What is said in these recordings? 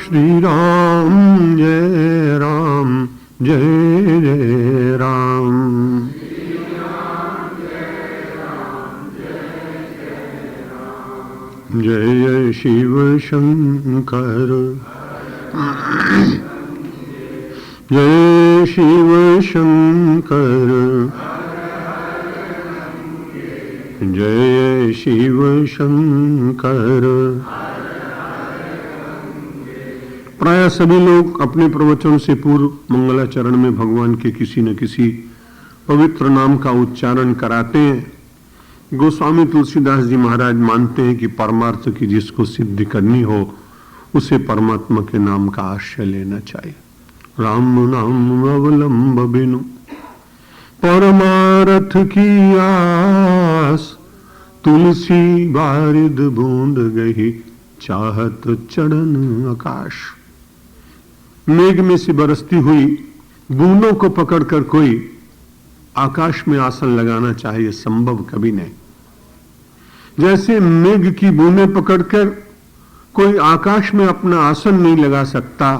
श्री राम जय राम जय जय राम। जय शिव शंकर जय शिव शंकर जय शिव शंकर। प्राय सभी लोग अपने प्रवचन से पूर्व मंगलाचरण में भगवान के किसी न किसी पवित्र नाम का उच्चारण कराते हैं। गोस्वामी तुलसीदास जी महाराज मानते हैं कि परमार्थ की जिसको सिद्धि करनी हो उसे परमात्मा के नाम का आश्रय लेना चाहिए। राम नाम अवलंब बिनु परमार्थ की आस, तुलसी बारिद बूंद गही चाहत चढ़न आकाश। मेघ में से बरसती हुई बूंदों को पकड़कर कोई आकाश में आसन लगाना चाहिए, संभव कभी नहीं। जैसे मेघ की बूंदें पकड़कर कोई आकाश में अपना आसन नहीं लगा सकता,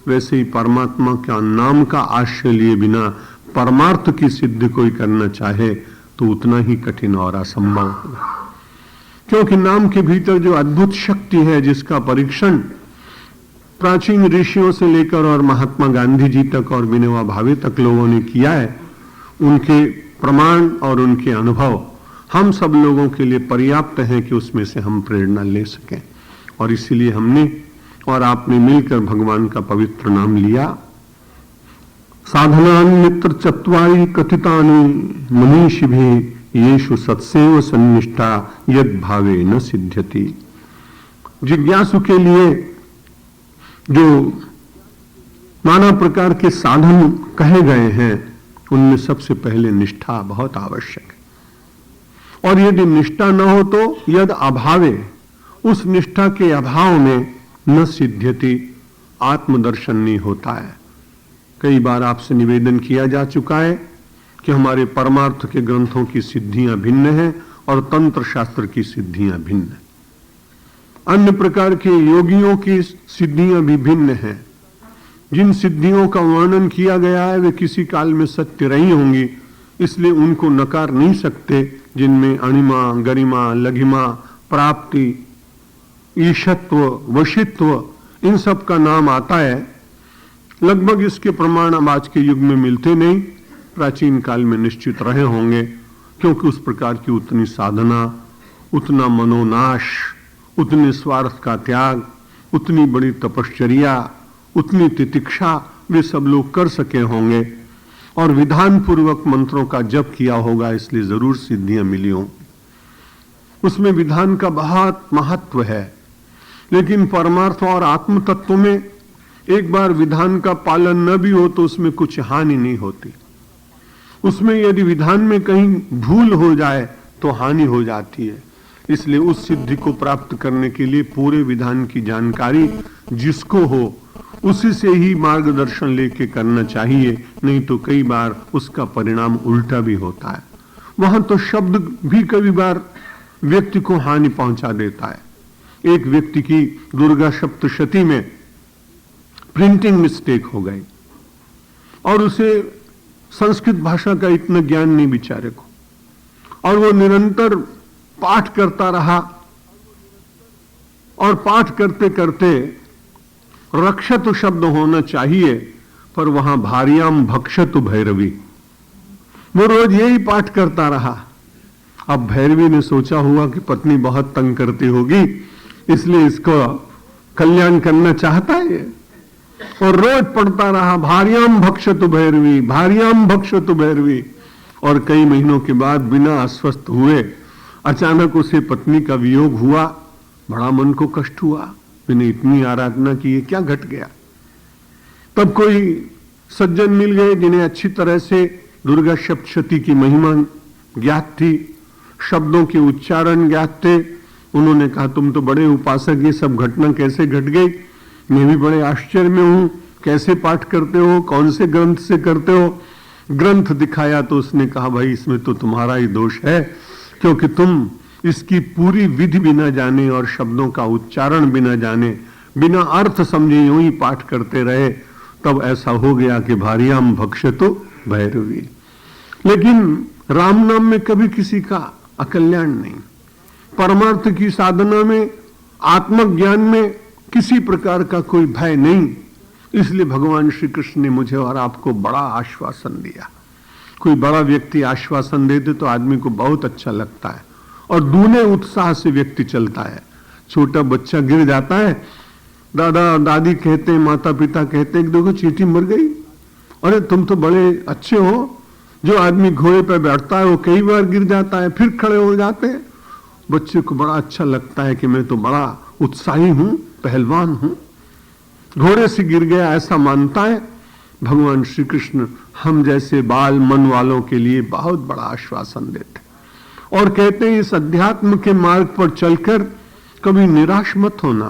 वैसे ही परमात्मा का नाम का आश्रय लिए बिना परमार्थ की सिद्धि कोई करना चाहे तो उतना ही कठिन और असंभव होगा। क्योंकि नाम के भीतर जो अद्भुत शक्ति है, जिसका परीक्षण प्राचीन ऋषियों से लेकर और महात्मा गांधी जी तक और विनोबा भावे तक लोगों ने किया है, उनके प्रमाण और उनके अनुभव हम सब लोगों के लिए पर्याप्त हैं कि उसमें से हम प्रेरणा ले सकें। और इसीलिए हमने और आपने मिलकर भगवान का पवित्र नाम लिया। साधनान्यत्र चत्वारि कथितानि मनीषिभिः येषु सत्सेव सन्निष्ठा यद भावे न सिद्ध्यति। जिज्ञासु के लिए जो नाना प्रकार के साधन कहे गए हैं, उनमें सबसे पहले निष्ठा बहुत आवश्यक है। और यदि निष्ठा न हो तो यद अभावे, उस निष्ठा के अभाव में न सिद्ध्यति, आत्मदर्शन नहीं होता है। कई बार आपसे निवेदन किया जा चुका है कि हमारे परमार्थ के ग्रंथों की सिद्धियां भिन्न हैं और तंत्र शास्त्र की सिद्धियां भिन्न हैं। अन्य प्रकार के योगियों की सिद्धियां भी भिन्न हैं। जिन सिद्धियों का वर्णन किया गया है वे किसी काल में सत्य रही होंगी, इसलिए उनको नकार नहीं सकते। जिनमें अणिमा, गरिमा, लघिमा, प्राप्ति, ईशत्व, वशित्व, इन सब का नाम आता है। लगभग इसके प्रमाण अब आज के युग में मिलते नहीं, प्राचीन काल में निश्चित रहे होंगे, क्योंकि उस प्रकार की उतनी साधना, उतना मनोनाश, उतने स्वार्थ का त्याग, उतनी बड़ी तपश्चर्या, उतनी तितिक्षा वे सब लोग कर सके होंगे और विधान पूर्वक मंत्रों का जप किया होगा, इसलिए जरूर सिद्धियां मिली हों। उसमें विधान का बहुत महत्व है। लेकिन परमार्थ और आत्म तत्व में एक बार विधान का पालन न भी हो तो उसमें कुछ हानि नहीं होती। उसमें यदि विधान में कहीं भूल हो जाए तो हानि हो जाती है। इसलिए उस सिद्धि को प्राप्त करने के लिए पूरे विधान की जानकारी जिसको हो उसी से ही मार्गदर्शन लेके करना चाहिए, नहीं तो कई बार उसका परिणाम उल्टा भी होता है। वहां तो शब्द भी कई बार व्यक्ति को हानि पहुंचा देता है। एक व्यक्ति की दुर्गा सप्तशती में प्रिंटिंग मिस्टेक हो गई और उसे संस्कृत भाषा का इतना ज्ञान नहीं बेचारे को, और वो निरंतर पाठ करता रहा और पाठ करते करते रक्षतु शब्द होना चाहिए, पर वहां भार्याम भक्षतु भैरवी, वो रोज यही पाठ करता रहा। अब भैरवी ने सोचा हुआ कि पत्नी बहुत तंग करती होगी, इसलिए इसको कल्याण करना चाहता है, और रोज पढ़ता रहा भार्याम भक्षतु भैरवी, भार्याम भक्षतु भैरवी। और कई महीनों के बाद बिना अस्वस्थ हुए अचानक उसे पत्नी का वियोग हुआ। बड़ा मन को कष्ट हुआ, मैंने इतनी आराधना की, ये क्या घट गया। तब कोई सज्जन मिल गए जिन्हें अच्छी तरह से दुर्गा सप्तशती की महिमा ज्ञात थी, शब्दों के उच्चारण ज्ञात थे। उन्होंने कहा तुम तो बड़े उपासक, ये सब घटना कैसे घट गई, मैं भी बड़े आश्चर्य में हूं, कैसे पाठ करते हो, कौन से ग्रंथ से करते हो। ग्रंथ दिखाया तो उसने कहा भाई इसमें तो तुम्हारा ही दोष है, क्योंकि तुम इसकी पूरी विधि बिना जाने और शब्दों का उच्चारण बिना जाने बिना अर्थ समझे यूं ही पाठ करते रहे, तब ऐसा हो गया कि भार्याम भक्षतो भैरवी। लेकिन राम नाम में कभी किसी का अकल्याण नहीं, परमार्थ की साधना में, आत्मज्ञान में किसी प्रकार का कोई भय नहीं। इसलिए भगवान श्री कृष्ण ने मुझे और आपको बड़ा आश्वासन दिया। कोई बड़ा व्यक्ति आश्वासन दे दे तो आदमी को बहुत अच्छा लगता है और दूने उत्साह से व्यक्ति चलता है। छोटा बच्चा गिर जाता है, दादा दादी कहते हैं, माता पिता कहते हैं कि देखो चींटी मर गई, अरे तुम तो बड़े अच्छे हो। जो आदमी घोड़े पर बैठता है वो कई बार गिर जाता है, फिर खड़े हो जाते हैं। बच्चे को बड़ा अच्छा लगता है कि मैं तो बड़ा उत्साही हूं, पहलवान हूं, घोड़े से गिर गया ऐसा मानता है। भगवान श्री कृष्ण हम जैसे बाल मन वालों के लिए बहुत बड़ा आश्वासन देते और कहते हैं इस अध्यात्म के मार्ग पर चलकर कभी निराश मत होना।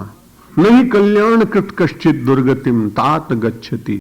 नहीं कल्याण कृत कश्चित दुर्गतिम तात गच्छति।